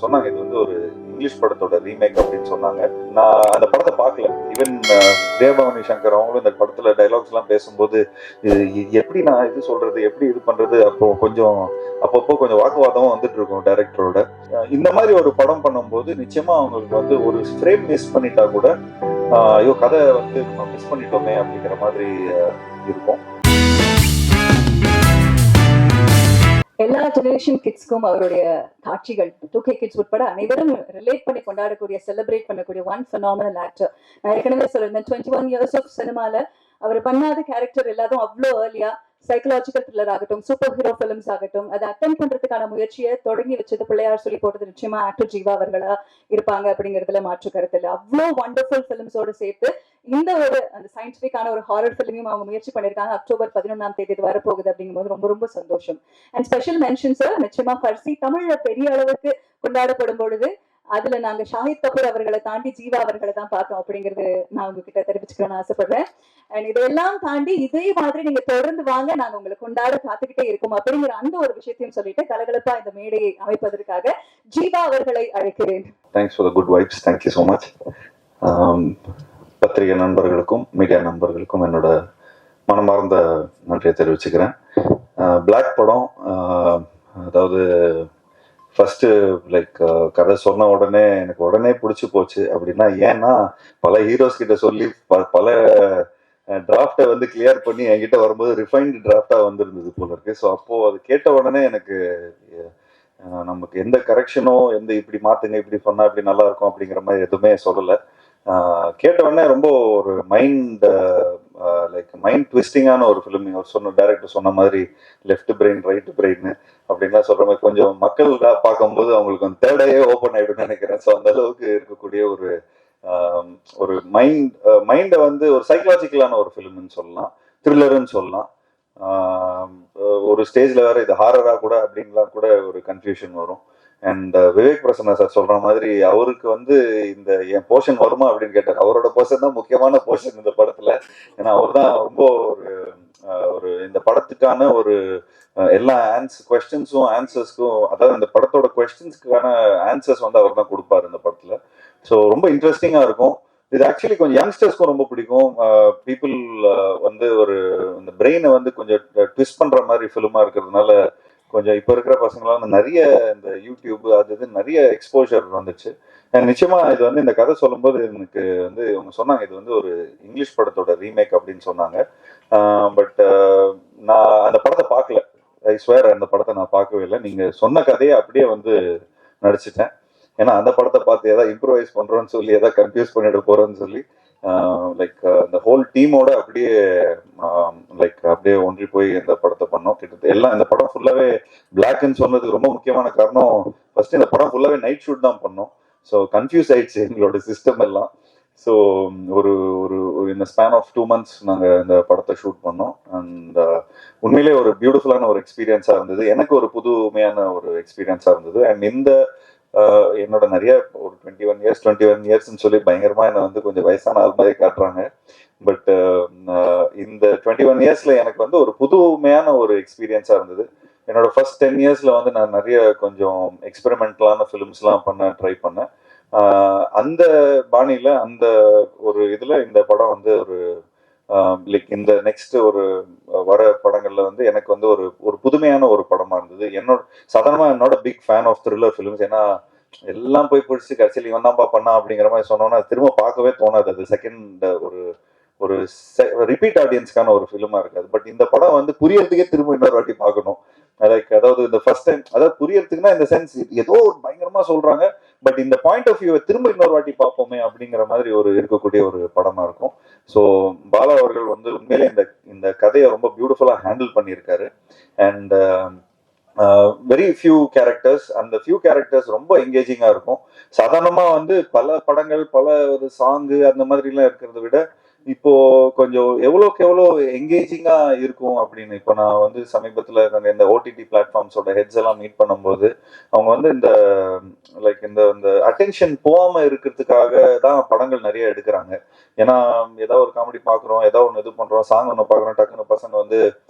சொன்னாங்க இது வந்து ஒரு இங்கிலீஷ் படத்தோட ரீமேக் அப்படின்னு சொன்னாங்க. நான் அந்த படத்தை பார்க்கல. ஈவன் தேவபவானி சங்கர் அவங்களும் இந்த படத்துல டைலாக்ஸ் எல்லாம் பேசும்போது எப்படி நான் இது சொல்றது, எப்படி இது பண்றது, அப்பப்போ கொஞ்சம் வாக்குவாதமும் வந்துட்டு இருக்கும் டைரக்டரோட. இந்த மாதிரி ஒரு படம் பண்ணும்போது நிச்சயமா அவங்களுக்கு வந்து ஒரு ஃப்ரேம் மிஸ் பண்ணிட்டா கூட ஐயோ கதை வந்து மிஸ் பண்ணிட்டோமே அப்படிங்கிற மாதிரி இருக்கும். எல்லா ஜெனரேஷன் கிட்ஸ்க்கும் அவருடைய காட்சிகள் 2K கிட்ஸ் உட்பட அனைவரும் ரிலேட் பண்ணி கொண்டாடக்கூடிய, செலிப்ரேட் பண்ணக்கூடிய ஒன் phenomenal ஆக்டர். நான் ஏற்கனவே சொல்லியிருந்தேன், 21 years ஆஃப் சினிமால அவர் பண்ணாத கேரக்டர் எல்லாரும் அவ்வளோ ஏர்லியா சைக்கலாஜிக்கல் த்ரில்லர் ஆகட்டும், சூப்பர் ஹீரோ ஃபிலிம்ஸ் ஆகட்டும், அதை அட்டெம்ட் பண்றதுக்கான முயற்சியை தொடங்கி வச்சது பிள்ளையார் சொல்லி போட்டது நிச்சயமா ஆக்டர் ஜீவா அவர்களா இருப்பாங்க அப்படிங்கிறதுல மாற்று கருத்து இல்லை. அவ்வளோ வண்டர்ஃபுல் ஃபிலிம்ஸோடு சேர்த்து இந்த ஒரு அந்த சயின்டிபிக்கான ஒரு ஹாரர் ஃபிலிமையும் அவங்க முயற்சி பண்ணியிருக்காங்க. அக்டோபர் 11ஆம் தேதி இது வரப்போகுது அப்படிங்கும்போது ரொம்ப ரொம்ப சந்தோஷம். அண்ட் ஸ்பெஷல் மென்ஷன்ஸ் நிச்சயமா ஃபர்சி தமிழ்ல பெரிய அளவுக்கு கொண்டாடப்படும் பொழுது அதுல நாங்க ஷாஹித் கபூர் அவர்களை தாண்டி ஜீவா அவர்களை தான் பார்த்தோம் அப்படிங்கிறது நான் உங்ககிட்ட தெரிவிச்சுக்கணும்னு ஆசைப்படுறேன். அண்ட் இதெல்லாம் தாண்டி இதே மாதிரி நீங்க தொடர்ந்து வாங்க, நாங்க உங்களை கொண்டாட காத்துக்கிட்டே இருக்கோம் அப்படிங்கிற அந்த ஒரு விஷயத்தையும் சொல்லிட்டு கலகலப்பா இந்த மேடையை அமைப்பதற்காக ஜீவா அவர்களை அழைக்கிறேன். Thanks for the good vibes. Thank you so much. பத்திரிகை நண்பர்களுக்கும் மீடியா நண்பர்களுக்கும் என்னோட மனமார்ந்த நன்றியை தெரிவிச்சுக்கிறேன். பிளாக் படம் அதாவது ஃபர்ஸ்ட் லைக் கதை சொன்ன உடனே எனக்கு உடனே பிடிச்சி போச்சு. அப்படின்னா ஏன்னா பல ஹீரோஸ் கிட்ட சொல்லி பல டிராஃப்டை வந்து கிளியர் பண்ணி என்கிட்ட வரும்போது ரிஃபைன்டு டிராஃப்டா வந்திருந்தது போல இருக்கு. ஸோ அப்போ அது கேட்ட உடனே எனக்கு நமக்கு எந்த கரெக்ஷனோ எந்த இப்படி மாத்துங்க இப்படி சொன்னா இப்படி நல்லா இருக்கும் அப்படிங்கிற மாதிரி எதுவுமே சொல்லலை. கேட்ட உடனே ரொம்ப ஒரு மைண்ட் ட்விஸ்டிங்கான ஒரு ஃபிலிம். அவர் டைரக்டர் சொன்ன மாதிரி லெஃப்ட் பிரெயின் ரைட் பிரெயின் அப்படின்லாம் சொல்ற மாதிரி கொஞ்சம் மக்கள் பார்க்கும்போது அவங்களுக்கு வந்து தேர்டையே ஓப்பன் ஆயிடும்னு நினைக்கிறேன். ஸோ அந்த அளவுக்கு இருக்கக்கூடிய ஒரு மைண்டை வந்து ஒரு சைக்கலாஜிக்கலான ஒரு ஃபிலிம்னு சொல்லலாம், த்ரில்லர்னு சொல்லலாம். ஒரு ஸ்டேஜ்ல வேற இது ஹாரரா கூட அப்படின்லாம் கூட ஒரு கன்ஃபியூஷன் வரும். அண்ட் விவேக் பிரசன்னா சார் சொல்ற மாதிரி அவருக்கு வந்து இந்த என் போர்ஷன் வருமா அப்படின்னு கேட்டார். அவரோட போர்ஷன் தான் முக்கியமான போர்ஷன் இந்த படத்துல. ஏன்னா அவர் தான் ரொம்ப ஒரு இந்த படத்துக்கான ஒரு எல்லா கொஸ்டின்ஸும் ஆன்சர்ஸ்க்கும், அதாவது இந்த படத்தோட கொஸ்டின்ஸ்க்கான ஆன்சர்ஸ் வந்து அவர் தான் கொடுப்பாரு இந்த படத்துல. ஸோ ரொம்ப இன்ட்ரெஸ்டிங்கா இருக்கும். இது ஆக்சுவலி கொஞ்சம் யங்ஸ்டர்ஸ்க்கும் ரொம்ப பிடிக்கும். பீப்புள் வந்து இந்த பிரெயினை வந்து கொஞ்சம் ட்விஸ்ட் பண்ற மாதிரி ஃபிலிமா இருக்கிறதுனால கொஞ்சம் இப்போ இருக்கிற பசங்களாம் வந்து நிறைய இந்த யூடியூப் அது இது நிறைய எக்ஸ்போஜர் வந்துச்சு. நிச்சயமா இது வந்து இந்த கதை சொல்லும்போது எனக்கு வந்து அவங்க சொன்னாங்க இது வந்து ஒரு இங்கிலீஷ் படத்தோட ரீமேக் அப்படின்னு சொன்னாங்க. பட் நான் அந்த படத்தை பார்க்கல. ஐ ஸ்வேர் அந்த படத்தை நான் பார்க்கவே இல்லை. நீங்க சொன்ன கதையை அப்படியே வந்து நடிச்சிட்டேன். ஏன்னா அந்த படத்தை பார்த்து ஏதாவது இம்ப்ரூவைஸ் பண்றோன்னு சொல்லி ஏதாவது கன்ஃபியூஸ் பண்ணிட போறோன்னு சொல்லி அந்த ஹோல் டீமோட அப்படியே அப்படியே ஒன்றி போய் இந்த படத்தை பண்ணோம். கிட்டத்தட்ட எல்லாம் இந்த படம் ஃபுல்லாவே பிளாக்னு சொன்னதுக்கு ரொம்ப முக்கியமான காரணம், ஃபர்ஸ்ட் இந்த படம் ஃபுல்லாவே நைட் ஷூட் தான் பண்ணோம். ஸோ கன்ஃபியூஸ் ஆயிடுச்சு எங்களோட சிஸ்டம் எல்லாம். ஸோ ஒரு இந்த ஸ்பேன் ஆஃப் 2 months நாங்கள் இந்த படத்தை ஷூட் பண்ணோம். அண்ட் உண்மையிலே ஒரு பியூட்டிஃபுல்லான ஒரு எக்ஸ்பீரியன்ஸாக இருந்தது. எனக்கு ஒரு புதுமையான ஒரு எக்ஸ்பீரியன்ஸாக இருந்தது. அண்ட் இந்த என்னோட நிறைய ஒரு 21 இயர்ஸ்ன்னு சொல்லி பயங்கரமா என்னை வந்து கொஞ்சம் வயசான ஆள் மாதிரி காட்டுறாங்க. பட் இந்த 21 இயர்ஸ்ல எனக்கு வந்து ஒரு புதுமையான ஒரு எக்ஸ்பீரியன்ஸா இருந்தது. என்னோட ஃபர்ஸ்ட் 10 இயர்ஸ்ல வந்து நான் நிறைய கொஞ்சம் எக்ஸ்பெரிமெண்டலான ஃபிலிம்ஸ்லாம் ட்ரை பண்ணேன். அந்த பாணியில அந்த ஒரு இதுல இந்த படம் வந்து ஒரு லைக் இந்த நெக்ஸ்ட் ஒரு வர படங்கள்ல வந்து எனக்கு வந்து ஒரு புதுமையான ஒரு படமா இருந்தது. சாதாரணமா என்னோட big fan of thriller films. ஏன்னா எல்லாம் போய் பிடிச்சி கடைசியில் இவன் தான்ப்பா பண்ணா அப்படிங்கிற மாதிரி சொன்னோன்னா திரும்ப பார்க்கவே தோணாது. அது செகண்ட் ஒரு ரிப்பீட் ஆடியன்ஸ்க்கான ஒரு ஃபிலிமா இருக்காது. பட் இந்த படம் வந்து புரியறதுக்கே திரும்ப இன்னொரு வாட்டி பார்க்கணும். அதாவது இந்த ஃபர்ஸ்ட் டைம் அதாவது புரியறதுக்குன்னா இந்த சென்ஸ் ஏதோ ஒரு பயங்கரமா சொல்றாங்க, பட் இந்த பாயிண்ட் ஆஃப் வியூவை திரும்ப இன்னொரு வாட்டி பார்ப்போமே அப்படிங்கிற மாதிரி இருக்கக்கூடிய ஒரு படமா இருக்கும். ஸோ பாலா அவர்கள் வந்து உண்மையிலே இந்த கதையை ரொம்ப பியூட்டிஃபுல்லா ஹேண்டில் பண்ணியிருக்காரு. அண்ட் வெரி ஃபியூ கேரக்டர்ஸ், அந்த ஃபியூ கேரக்டர்ஸ் ரொம்ப என்கேஜிங்கா இருக்கும். சாதாரணமா வந்து பல படங்கள் பல ஒரு சாங்கு அந்த மாதிரி எல்லாம் இருக்கிறத விட இப்போ கொஞ்சம் எவ்வளோக்கு எவ்வளோ என்கேஜிங்கா இருக்கும் அப்படின்னு. இப்போ நான் வந்து சமீபத்தில் இந்த ஓடிடி பிளாட்ஃபார்ம்ஸோட ஹெட்ஸ் எல்லாம் மீட் பண்ணும்போது அவங்க வந்து இந்த அட்டென்ஷன் போகாம இருக்கிறதுக்காக தான் படங்கள் நிறைய எடுக்கிறாங்க. ஏன்னா ஏதாவது ஒரு காமெடி பார்க்குறோம், ஏதாவது ஒன்று இது பண்றோம், சாங் ஒன்று பார்க்குறோம், டக்குன்னு பசங்க வந்து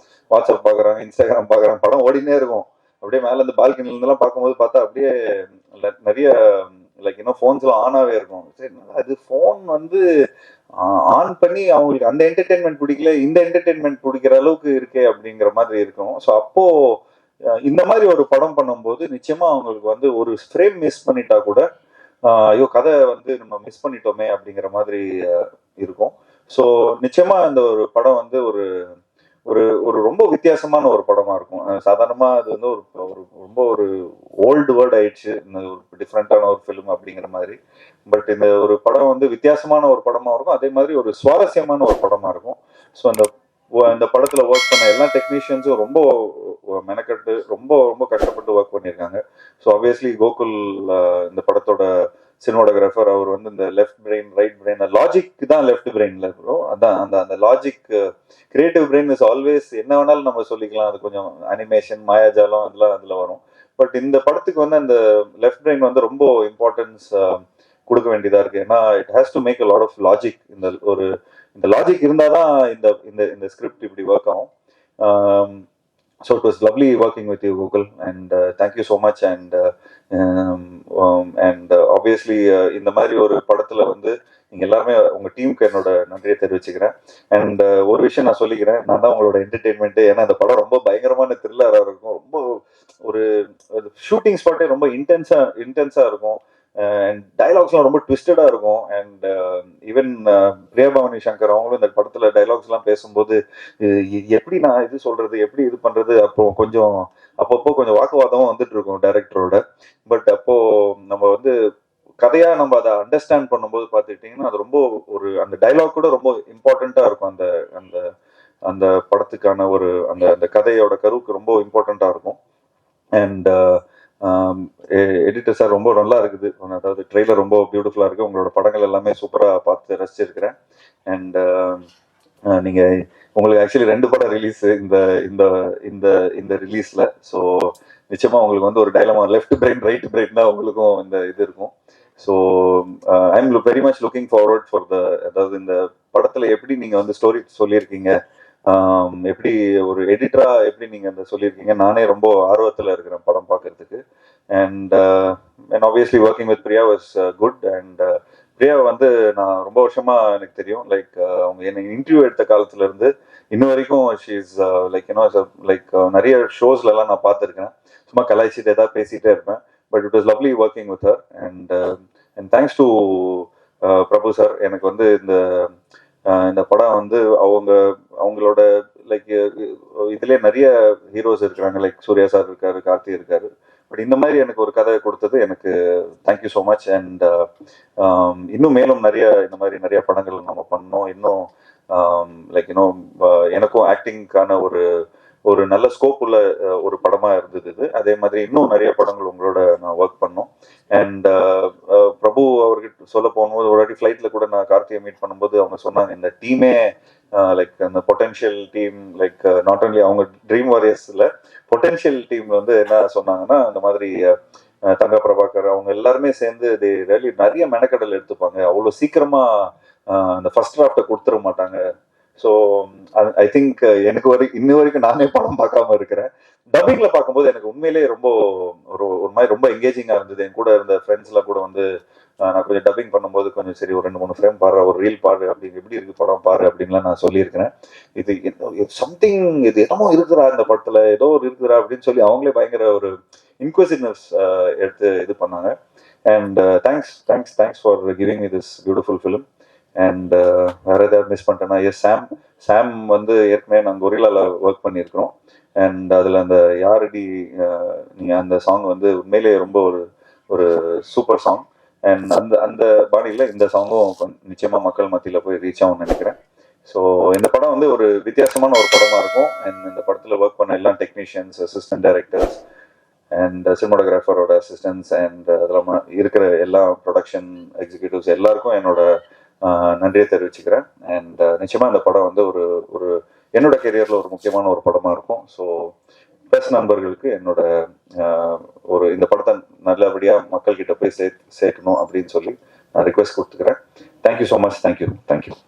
வாட்ஸ்அப் பார்க்குறாங்க, இன்ஸ்டாகிராம் பார்க்குறாங்க, படம் ஓடினே இருக்கும். அப்படியே மேலே இந்த பால்கனில இருந்தெல்லாம் பார்க்கும்போது பார்த்தா அப்படியே நிறைய லைக் இன்னும் ஃபோன்ஸ்லாம் ஆனாவே இருக்கும். சரி, அது ஃபோன் வந்து ஆன் பண்ணி அவங்களுக்கு அந்த என்டர்டெயின்மெண்ட் பிடிக்கல, இந்த என்டர்டெயின்மெண்ட் பிடிக்கிற அளவுக்கு இருக்கே அப்படிங்கிற மாதிரி இருக்கும். ஸோ அப்போ இந்த மாதிரி ஒரு படம் பண்ணும்போது நிச்சயமா அவங்களுக்கு வந்து ஒரு ஃப்ரேம் மிஸ் பண்ணிட்டா கூட ஐயோ கதை வந்து நம்ம மிஸ் பண்ணிட்டோமே அப்படிங்கிற மாதிரி இருக்கும். ஸோ நிச்சயமா இந்த ஒரு படம் வந்து ஒரு ஒரு ஒரு ரொம்ப வித்தியாசமான ஒரு படமா இருக்கும். சாதாரணமா அது வந்து ஒரு ஒரு ரொம்ப ஒரு ஓல்டு வேர்ட் ஆயிடுச்சு. இந்த ஒரு டிஃப்ரெண்டான ஒரு ஃபிலிம் அப்படிங்கிற மாதிரி. பட் இந்த ஒரு படம் வந்து வித்தியாசமான ஒரு படமா இருக்கும். அதே மாதிரி ஒரு சுவாரஸ்யமான ஒரு படமா இருக்கும். ஸோ அந்த படத்துல ஒர்க் பண்ண எல்லா டெக்னீஷியன்ஸும் ரொம்ப மெனக்கட்டு ரொம்ப ரொம்ப கஷ்டப்பட்டு ஒர்க் பண்ணியிருக்காங்க. ஸோ ஆப்வியஸ்லி கோகுல் இந்த படத்தோட சினிமாட்டோகிராஃபர் அவர் வந்து இந்த left brain right brain logic தான் லெஃப்ட் பிரெயின்ல இருக்கும். அதான் அந்த அந்த logic creative brain is always என்ன வேணாலும் நம்ம சொல்லிக்கலாம். அது கொஞ்சம் அனிமேஷன் மாயாஜாலம் அதெல்லாம் அதுல வரும். பட் இந்த படத்துக்கு வந்து அந்த லெஃப்ட் பிரெயின் வந்து ரொம்ப இம்பார்ட்டன்ஸ் கொடுக்க வேண்டியதா இருக்கு. ஏன்னா it has to make a lot of logic. இந்த லாஜிக் இருந்தாதான் இந்த இந்த இந்த ஸ்கிரிப்ட் இப்படி ஒர்க் ஆகும். So it was lovely working with you, Google, and thank you so much. And obviously இந்த மாதிரி ஒரு படத்துல வந்து நீங்க எல்லாருமே உங்க டீமுக்கு என்னோட நன்றியை தெரிவிச்சுக்கிறேன். அண்ட் ஒரு விஷயம் நான் சொல்லிக்கிறேன், நான் தான் உங்களோட என்டர்டெயின்மெண்ட். ஏன்னா இந்த படம் ரொம்ப பயங்கரமான த்ரில்லரா இருக்கும். ரொம்ப ஒரு ஷூட்டிங் ஸ்பாட்டே ரொம்ப இன்டென்ஸா இருக்கும். அண்ட் டைலாக்ஸ்லாம் ரொம்ப ட்விஸ்டடா இருக்கும். அண்ட் ஈவன் பிரியபவானி சங்கர் அவங்களும் இந்த படத்துல டைலாக்ஸ் எல்லாம் பேசும்போது எப்படி நான் இது சொல்றது, எப்படி இது பண்றது, அப்பப்போ கொஞ்சம் வாக்குவாதமும் வந்துட்டு இருக்கும் டைரக்டரோட. பட் அப்போ நம்ம வந்து கதையா நம்ம அதை அண்டர்ஸ்டாண்ட் பண்ணும்போது பார்த்துக்கிட்டீங்கன்னா அது ரொம்ப ஒரு அந்த டைலாக் கூட ரொம்ப இம்பார்ட்டண்டா இருக்கும். அந்த அந்த அந்த படத்துக்கான ஒரு அந்த அந்த கதையோட கருவுக்கு ரொம்ப இம்பார்ட்டண்டா இருக்கும். அண்ட் எடிட்டர் சார் ரொம்ப நல்லா இருக்குது. அதாவது ட்ரெய்லர் ரொம்ப பியூட்டிஃபுல்லா இருக்கு. உங்களோட படங்கள் எல்லாமே சூப்பரா பார்த்து ரசிச்சிருக்கிறேன். அண்ட் நீங்க உங்களுக்கு ஆக்சுவலி 2 படம் ரிலீஸ் இந்த இந்த இந்த இந்த ரிலீஸ்ல. ஸோ நிச்சயமா உங்களுக்கு வந்து ஒரு dilemma left brain right brain தான் உங்களுக்கும் இந்த இது இருக்கும். So I am very much looking forward for அதாவது இந்த படத்துல எப்படி நீங்க வந்து ஸ்டோரி சொல்லியிருக்கீங்க, எப்படி ஒரு எடிட்டரா எப்படி நீங்க அந்த சொல்லியிருக்கீங்க, நானே ரொம்ப ஆர்வத்துல இருக்கிறேன் படம் பார்க்கறதுக்கு. And obviously working with Priya was good. And Priya வந்து நான் ரொம்ப வருஷமா எனக்கு தெரியும். லைக் அவங்க என்ன இன்டர்வியூ எடுத்த காலத்துல இருந்து இன்னும் வரைக்கும் ஷீ இஸ் லைக் லைக் நிறைய ஷோஸ்ல எல்லாம் நான் பார்த்துருக்கேன். சும்மா கலாய்ச்சிட்டு ஏதாவது பேசிட்டே இருப்பேன். But it was lovely working with her. And thanks to Prabhu sir. எனக்கு வந்து இந்த படம் வந்து அவங்களோட லைக் இதுலேயே நிறைய ஹீரோஸ் இருக்கிறாங்க. லைக் சூர்யா சார் இருக்காரு, கார்த்தி இருக்காரு. பட் இந்த மாதிரி எனக்கு ஒரு கதை கொடுத்தது எனக்கு தேங்க்யூ ஸோ மச். அண்ட் இன்னும் மேலும் இந்த மாதிரி நிறைய படங்கள் நம்ம பண்ணோம். இன்னும் லைக் இன்னும் எனக்கும் ஆக்டிங்கான ஒரு நல்ல ஸ்கோப் உள்ள ஒரு படமா இருந்தது இது. அதே மாதிரி இன்னும் நிறைய படங்கள் உங்களோட நான் ஒர்க் பண்ணோம். அண்ட் பிரபு அவர்கிட்ட சொல்ல போகும்போது ஒரு வாட்டி ஃபிளைட்ல கூட நான் கார்த்தியை மீட் பண்ணும்போது அவங்க சொன்னாங்க இந்த டீமே லைக் அந்த potential team like not only அவங்க ட்ரீம் வாரியர்ஸ்ல பொட்டென்ஷியல் டீம் வந்து என்ன சொன்னாங்கன்னா இந்த மாதிரி தங்க பிரபாகர் அவங்க எல்லாருமே சேர்ந்து நிறைய மெனக்கடல் எடுத்துப்பாங்க. அவ்வளோ சீக்கிரமா அந்த ஃபர்ஸ்ட் டிராஃப்டை கொடுத்துட மாட்டாங்க. ஸோ ஐ திங்க் எனக்கு இன்ன வரைக்கும் நானே படம் பார்க்காம இருக்கிறேன். டப்பிங்ல பார்க்கும்போது எனக்கு உண்மையிலேயே ரொம்ப ஒரு மாதிரி ரொம்ப எங்கேஜிங்கா இருந்தது. என் கூட இருந்த ஃப்ரெண்ட்ஸ்லாம் கூட வந்து நான் கொஞ்சம் டப்பிங் பண்ணும்போது கொஞ்சம் சரி ஒரு 2-3 ஃப்ரேம் பாரு, ஒரு ரீல் பாரு, அப்படின்னு எப்படி இருக்கு படம் பாரு அப்படின்லாம் நான் சொல்லியிருக்கிறேன். இது சம்திங் இது என்னமோ இருக்குறா இந்த படத்துல ஏதோ ஒரு இருக்குறா அப்படின்னு சொல்லி அவங்களே பயங்கர ஒரு இன்க்வசிவ்னஸ் எடுத்து இது பண்ணாங்க. And thanks for giving me this beautiful film. And வேற ஏதாவது மிஸ் பண்ணிட்டேன்னா எஸ் சாம் வந்து ஏற்கனவே நாங்கள் கொரில்லால ஒர்க் பண்ணியிருக்கிறோம். அண்ட் அதில் அந்த யாரடி நீங்கள் அந்த சாங் வந்து உண்மையிலேயே ரொம்ப ஒரு சூப்பர் சாங். அண்ட் அந்த பாணியில் இந்த சாங்கும் நிச்சயமாக மக்கள் மத்தியில் போய் ரீச் ஆகும்னு நினைக்கிறேன். ஸோ இந்த படம் வந்து ஒரு வித்தியாசமான ஒரு படமாக இருக்கும். அண்ட் இந்த படத்தில் ஒர்க் பண்ண எல்லா டெக்னீஷியன்ஸ், அசிஸ்டன்ட் டைரக்டர்ஸ் அண்ட் சினிமாட்டோகிராஃபரோட அசிஸ்டன்ஸ் அண்ட் அதெல்லாம் இருக்கிற எல்லா ப்ரொடக்ஷன் எக்ஸிக்யூட்டிவ்ஸ் எல்லாருக்கும் என்னோட நன்றியை தெரிவிச்சுக்கிறேன். அண்ட் நிச்சயமாக இந்த படம் வந்து ஒரு என்னோட கெரியரில் ஒரு முக்கியமான ஒரு படமாக இருக்கும். ஸோ ப்ரெஸ் நண்பர்களுக்கு என்னோட இந்த படத்தை நல்லபடியாக மக்கள்கிட்ட போய் சேர்க்கணும் அப்படின்னு சொல்லி நான் ரிக்வெஸ்ட் கொடுத்துக்கிறேன். Thank you so much. தேங்க்யூ.